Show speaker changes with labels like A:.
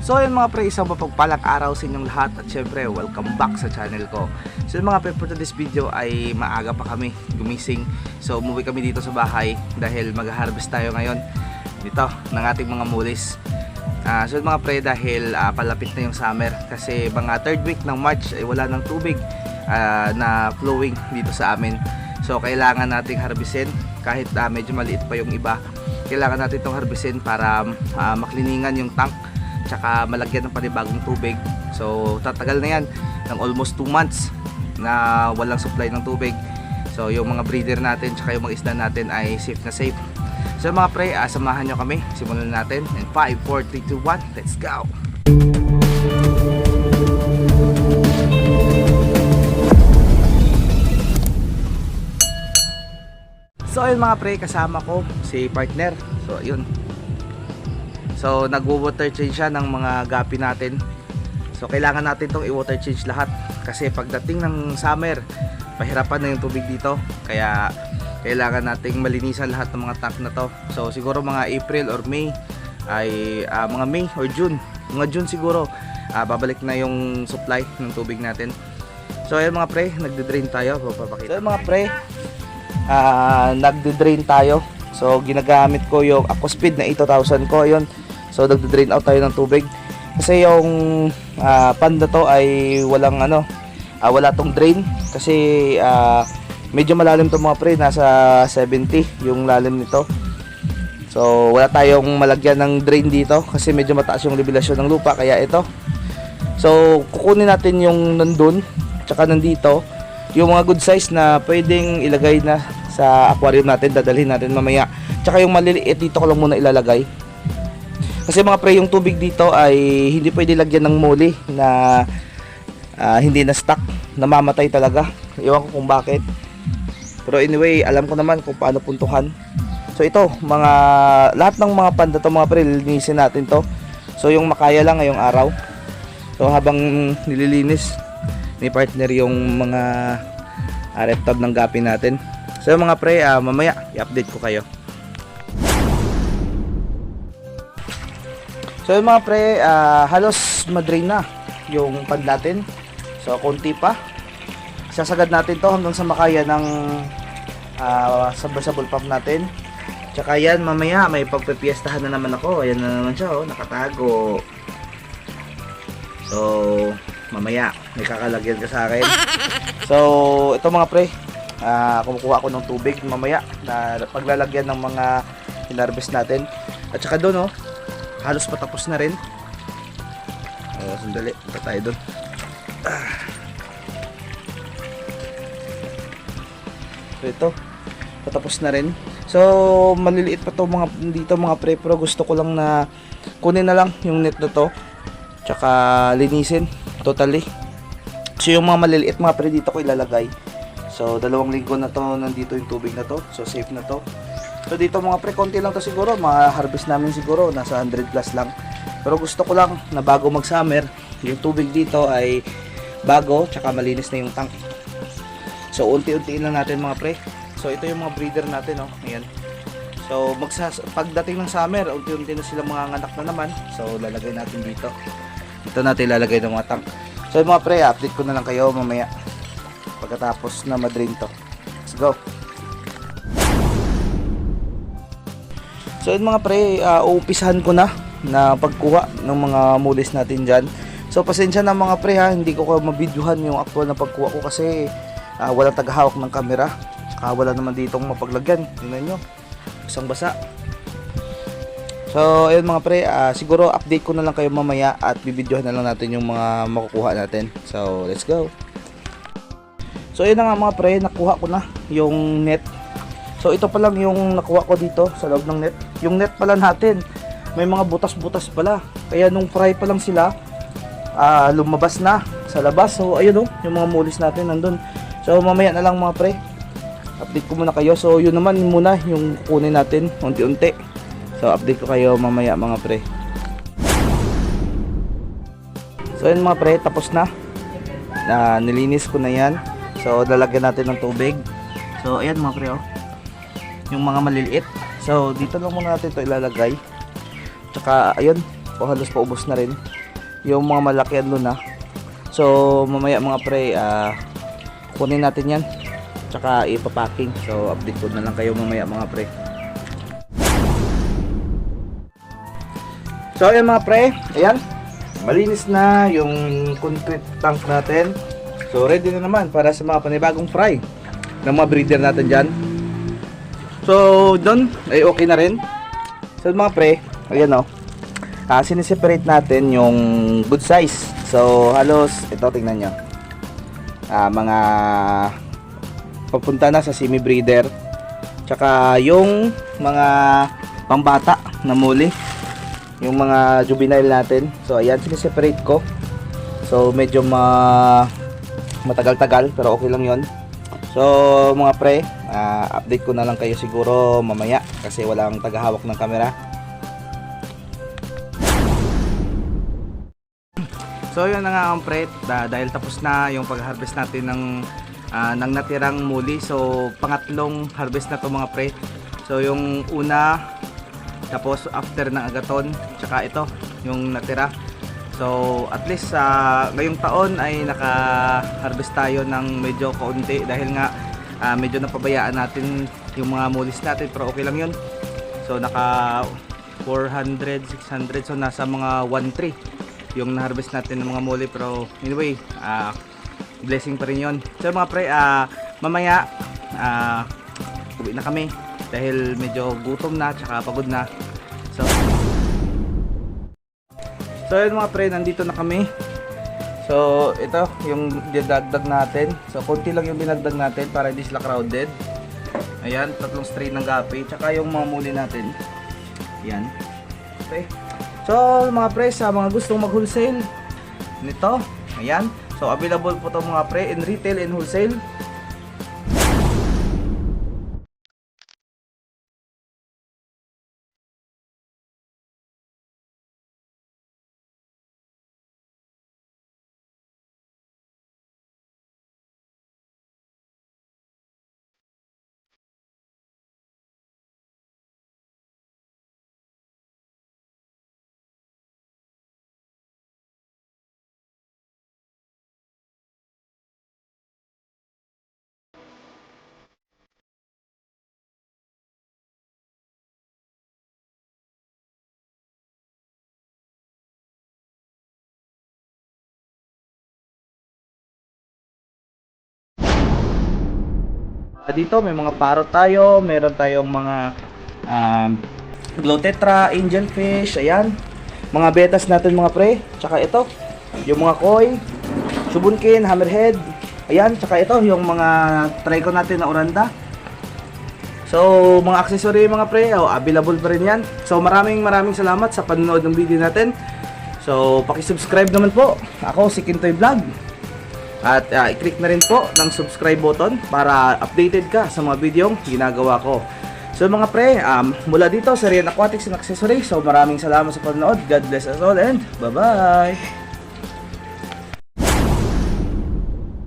A: So yun mga pre, isang mapagpalang araw sa inyong lahat at syempre welcome back sa channel ko. So yun mga pre, for today's video ay maaga pa kami gumising. So umuwi kami dito sa bahay dahil mag-harvest tayo ngayon dito ng ating mga mulis. So yun mga pre, dahil palapit na yung summer kasi mga third week ng March ay wala ng tubig na flowing dito sa amin. So kailangan nating harvestin kahit medyo maliit pa yung iba. Kailangan natin itong harvestin para makliningan yung tank tsaka malagyan ng panibagong tubig. So tatagal na yan ng almost 2 months na walang supply ng tubig. So yung mga breeder natin tsaka yung mga isda natin ay safe na safe. So mga pre, samahan nyo kami, simulan natin in 5, 4, 3, 2, 1, let's go! So ayun mga pre, kasama ko si partner. So ayun, so nagwo-water change siya ng mga gapi natin. So kailangan natin itong i-water change lahat kasi pagdating ng summer pahirapan na yung tubig dito. Kaya kailangan nating malinisan lahat ng mga tank na to. So siguro mga April or May ay mga May or June, mga June siguro babalik na yung supply ng tubig natin. So ayun mga pre, nagde-drain tayo. Papakita. So ayun mga pre, nagde-drain tayo. So ginagamit ko yung AquaSpeed na 8000 ko. Ayun. So nagde-drain out tayo ng tubig. Kasi yung panda to ay walang wala tong drain kasi medyo malalim to mga pre, nasa 70 yung lalim nito. So wala tayong malagyan ng drain dito kasi medyo mataas yung levelasyon ng lupa, kaya ito. So kukunin natin yung nandun tsaka nandito, yung mga good size na pwedeng ilagay na sa aquarium natin, dadalhin natin mamaya. Tsaka yung maliliit dito ko lang muna ilalagay. Kasi mga pre, yung tubig dito ay hindi pwede lagyan ng moly na hindi na stock, namamatay talaga. Iwan ko kung bakit. Pero anyway, alam ko naman kung paano puntuhan. So ito, lahat ng mga panda to mga pre, lilinisin natin to. So yung makaya lang ngayong araw. So habang nililinis ni partner yung mga reptab ng gapi natin. So mga pre, mamaya i-update ko kayo. So yung mga pre, halos madrain na yung pad natin. So konti pa. Sasagad natin to hanggang sa makaya ng submersible pump natin. Tsaka yan, mamaya may pagpipiestahan na naman ako. Ayan na naman siya, nakatago. So mamaya may kakalagyan ka sa akin. So ito mga pre, kumukuha ako ng tubig mamaya na paglalagyan ng mga hinarvest natin. At saka doon halos patapos na rin. Sandali, punta tayo doon. So ito, patapos na rin. So maliliit pa to mga dito mga pre, pero gusto ko lang na kunin na lang yung net na to tsaka linisin totally. So yung mga maliliit mga pre dito ko ilalagay. So 2 linggo na to nandito yung tubig na to. So safe na to. So dito mga pre, konti lang to siguro, ma-harvest namin siguro nasa 100 plus lang. Pero gusto ko lang na bago mag-summer, yung tubig dito ay bago, tsaka malinis na yung tank. So unti-untiin lang natin mga pre. So ito yung mga breeder natin, ayan. So pagdating ng summer, unti-unti na sila mga anak na naman. So lalagay natin dito. Ito natin lalagay ng mga tank. So yung mga pre, update ko na lang kayo mamaya pagkatapos na ma-drain to. Let's go. So yun mga pre, uumpisahan ko na pagkuha ng mga mulis natin dyan. So pasensya na mga pre hindi ko mabidyohan yung actual na pagkuha ko kasi walang tagahawak ng camera. Saka wala naman ditong mapaglagyan. Tingnan nyo, isang basa. So ayun mga pre, siguro update ko na lang kayo mamaya at bibidyohan na lang natin yung mga makukuha natin. So let's go. So yun na nga mga pre, nakuha ko na yung net. So ito pa lang yung nakuha ko dito sa loob ng net. Yung net pala natin may mga butas-butas pala. Kaya nung fry pa lang sila, lumabas na sa labas. So ayun yung mga mulis natin nandun. So mamaya na lang mga pre, update ko muna kayo. So yun naman muna yung kukunin natin unti-unti. So update ko kayo mamaya mga pre. So yun mga pre, tapos na. Nilinis ko na yan. So lalagyan natin ng tubig. So ayan mga pre, yung mga maliliit. So dito lang muna natin ito ilalagay. Tsaka ayun, o halos paubos na rin. Yung mga malaki andun na. So mamaya mga pre, kunin natin yan tsaka ipapacking. So update ko na lang kayo mamaya mga pre. So ayan mga pre, ayan, malinis na yung concrete tank natin. So ready na naman para sa mga panibagong fry ng mga breeder natin dyan. So doon ay okay na rin. So mga pre, ayan o, siniseparate natin yung good size. So halos, ito tingnan nyo, mga papunta na sa semi breeder, tsaka yung mga pambata na muli, yung mga juvenile natin. So ayan, siniseparate ko. So medyo matagal-tagal pero okay lang yon. So mga pre, update ko na lang kayo siguro mamaya kasi walang tagahawak ng camera. So yun na nga mga pre, dahil tapos na yung pag-harvest natin ng natirang muli. So pangatlong harvest na to mga pre. So yung una, tapos after ng agaton, tsaka ito yung natira. So at least ngayong taon ay naka-harvest tayo ng medyo kaunti dahil nga medyo napabayaan natin yung mga mulis natin, pero okay lang yun. So naka 400, 600, so nasa mga 1.3 yung na-harvest natin ng mga muli, pero anyway, blessing pa rin yun. So mga pre, mamaya uwi na kami dahil medyo gutom na tsaka pagod na. So yun mga pre, nandito na kami. So ito yung dinagdag natin. So konti lang yung dinagdag natin para hindi sila crowded. Ayan, 3 strain ng gapi, tsaka yung mga muli natin. Ayan. Okay. So mga pre, sa mga gustong mag-wholesale nito, ayan. So available po to mga pre in retail and wholesale. Dito may mga parrot tayo, meron tayong mga glow tetra, angelfish, ayan. Mga betas natin mga pre, tsaka ito, yung mga koi, subunkin, hammerhead, ayan, tsaka ito yung mga trico natin na oranda. So mga accessory mga pre, available pa rin yan. So maraming salamat sa panonood ng video natin. So paki-subscribe naman po. Ako si Kintoy Vlog. At i-click na rin po ng subscribe button para updated ka sa mga videong ginagawa ko. So mga pre, mula dito sa Rian Aquatics and Accessories. So maraming salamat sa panonood. God bless us all and bye-bye!